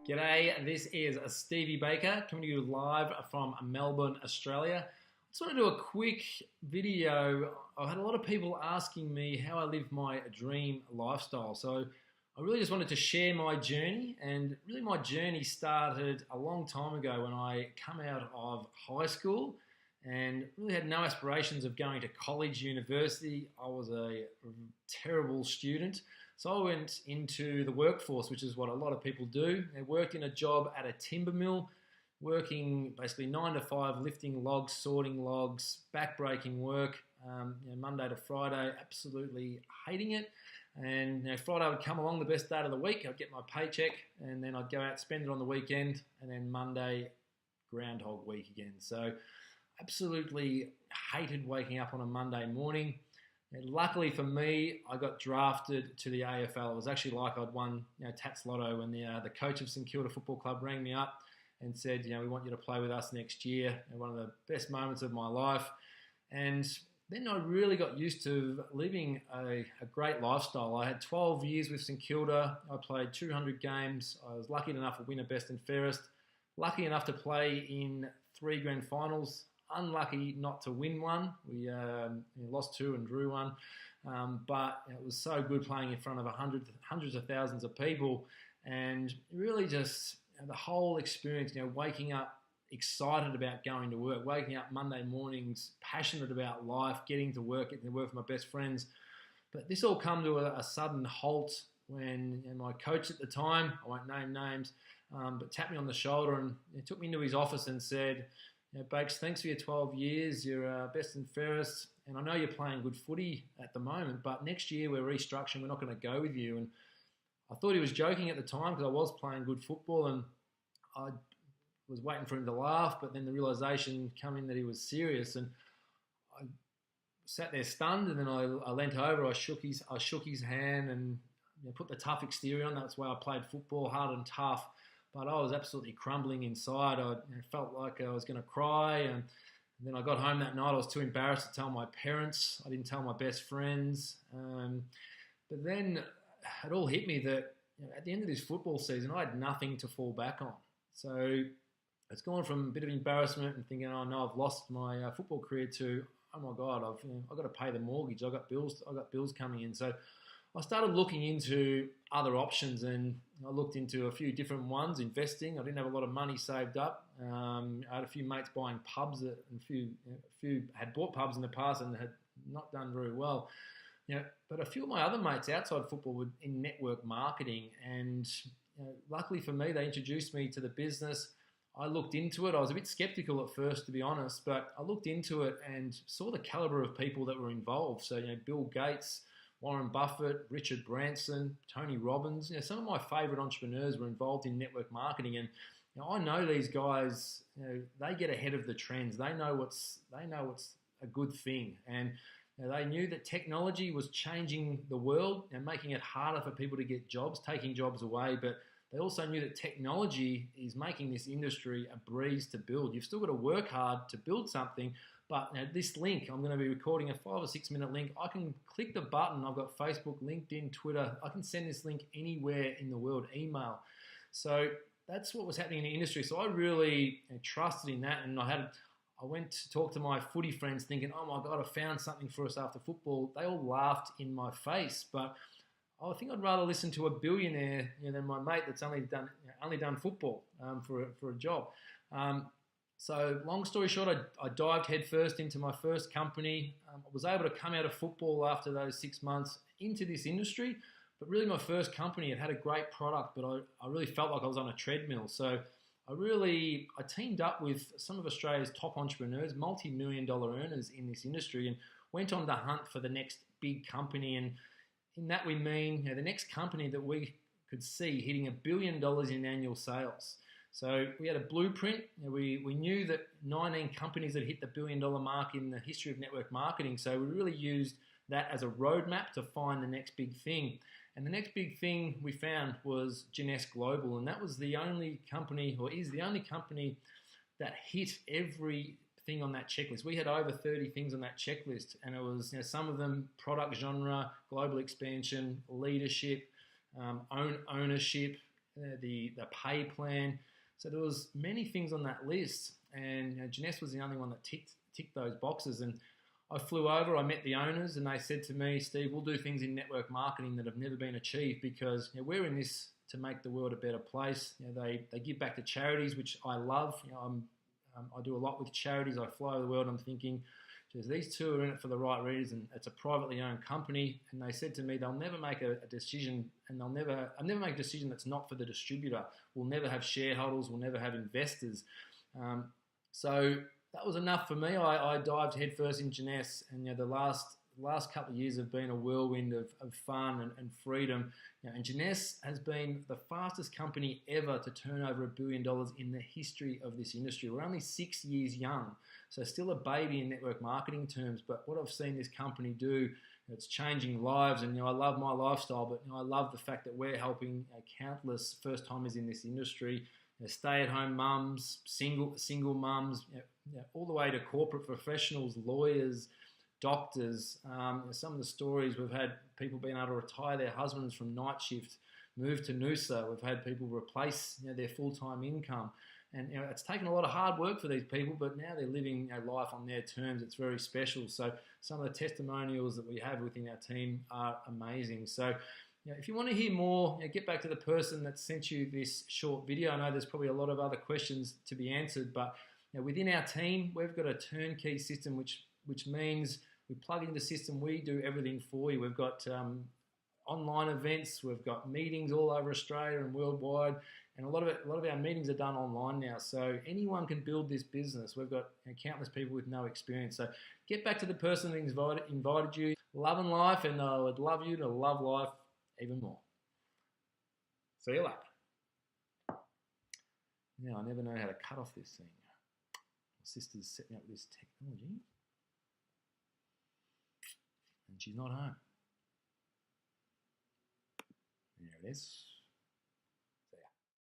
G'day, this is Stevie Baker coming to you live from Melbourne, Australia. I just want to do a quick video. I've had a lot of people asking me how I live my dream lifestyle. So I really just wanted to share my journey, and really my journey started a long time ago when I come out of high school and really had no aspirations of going to college, university. I was a terrible student. So I went into the workforce, which is what a lot of people do. I worked in a job at a timber mill, working basically 9 to 5, lifting logs, sorting logs, back-breaking work, Monday to Friday, absolutely hating it. And Friday would come along, the best day of the week. I'd get my paycheck, and then I'd go out, spend it on the weekend, and then Monday, Groundhog Week again. So absolutely hated waking up on a Monday morning. And luckily for me, I got drafted to the AFL. It was actually like I'd won Tats Lotto when the coach of St Kilda Football Club rang me up and said, we want you to play with us next year. And one of the best moments of my life. And then I really got used to living a great lifestyle. I had 12 years with St Kilda. I played 200 games. I was lucky enough to win a best and fairest. Lucky enough to play in 3 grand finals. Unlucky not to win one. We lost 2 and drew 1, but it was so good playing in front of hundreds of thousands of people, and really just the whole experience. Waking up excited about going to work, waking up Monday mornings passionate about life, getting to work with my best friends. But this all come to a sudden halt when my coach at the time, I won't name names, but tapped me on the shoulder and took me into his office and said, Bakes, thanks for your 12 years. You're best and fairest. And I know you're playing good footy at the moment, but next year we're restructuring. We're not going to go with you. And I thought he was joking at the time because I was playing good football and I was waiting for him to laugh. But then the realisation came in that he was serious. And I sat there stunned, and then I leant over. I shook his hand and put the tough exterior on. That's why I played football, hard and tough. But I was absolutely crumbling inside. I felt like I was going to cry. And then I got home that night. I was too embarrassed to tell my parents. I didn't tell my best friends. But then it all hit me that at the end of this football season, I had nothing to fall back on. So it's gone from a bit of embarrassment and thinking, oh no, I've lost my football career, to, oh my God, I've got to pay the mortgage. I've got bills coming in. So I started looking into other options, and I looked into a few different ones, investing. I didn't have a lot of money saved up. I had a few mates buying pubs, and a few had bought pubs in the past and had not done very well. But a few of my other mates outside football were in network marketing, and luckily for me, they introduced me to the business. I looked into it. I was a bit skeptical at first, to be honest, but I looked into it and saw the caliber of people that were involved. So, Bill Gates, Warren Buffett, Richard Branson, Tony Robbins. Some of my favourite entrepreneurs were involved in network marketing, and I know these guys. They get ahead of the trends. They know what's a good thing, and they knew that technology was changing the world and making it harder for people to get jobs, taking jobs away. But they also knew that technology is making this industry a breeze to build. You've still got to work hard to build something. But this link, I'm going to be recording a 5 or 6 minute link. I can click the button. I've got Facebook, LinkedIn, Twitter. I can send this link anywhere in the world, email. So that's what was happening in the industry. So I really trusted in that. And I went to talk to my footy friends thinking, oh my God, I found something for us after football. They all laughed in my face. But I think I'd rather listen to a billionaire than my mate that's only done football for a job. So long story short, I dived headfirst into my first company. I was able to come out of football after those 6 months into this industry, but really my first company, it had a great product, but I really felt like I was on a treadmill. So I teamed up with some of Australia's top entrepreneurs, multi-million-dollar earners in this industry, and went on the hunt for the next big company. And in that we mean the next company that we could see hitting $1 billion in annual sales. So we had a blueprint. We knew that 19 companies had hit the $1 billion mark in the history of network marketing. So we really used that as a roadmap to find the next big thing. And the next big thing we found was Jeunesse Global. And that was the only company, or is the only company, that hit everything on that checklist. We had over 30 things on that checklist. And it was some of them product genre, global expansion, leadership, ownership, the pay plan. So there was many things on that list, and Jeunesse was the only one that ticked those boxes. And I flew over, I met the owners, and they said to me, Steve, we'll do things in network marketing that have never been achieved because we're in this to make the world a better place. They give back to charities, which I love. I do a lot with charities. I fly the world. I'm thinking, geez, these two are in it for the right reason. It's a privately owned company, and they said to me they'll never make a decision, and I'll never make a decision that's not for the distributor. We'll never have shareholders. We'll never have investors. So that was enough for me. I dived headfirst in Jeunesse, and the last couple of years have been a whirlwind of fun and freedom. And Jeunesse has been the fastest company ever to turn over $1 billion in the history of this industry. We're only 6 years young, so still a baby in network marketing terms. But what I've seen this company do, it's changing lives. And I love my lifestyle, but I love the fact that we're helping countless first-timers in this industry, stay-at-home mums, single mums, all the way to corporate professionals, lawyers, doctors. Some of the stories, we've had people being able to retire their husbands from night shift, move to Noosa. We've had people replace their full-time income. And it's taken a lot of hard work for these people, but now they're living life on their terms. It's very special. So some of the testimonials that we have within our team are amazing. So if you want to hear more, get back to the person that sent you this short video. I know there's probably a lot of other questions to be answered, but within our team, we've got a turnkey system, which means we plug in the system, we do everything for you. We've got online events, we've got meetings all over Australia and worldwide, and a lot of our meetings are done online now. So anyone can build this business. We've got countless people with no experience. So get back to the person that invited you. Love and life, and I would love you to love life even more. See you later. Now, I never know how to cut off this thing. My sister's setting up this technology, and she's not home. There it is.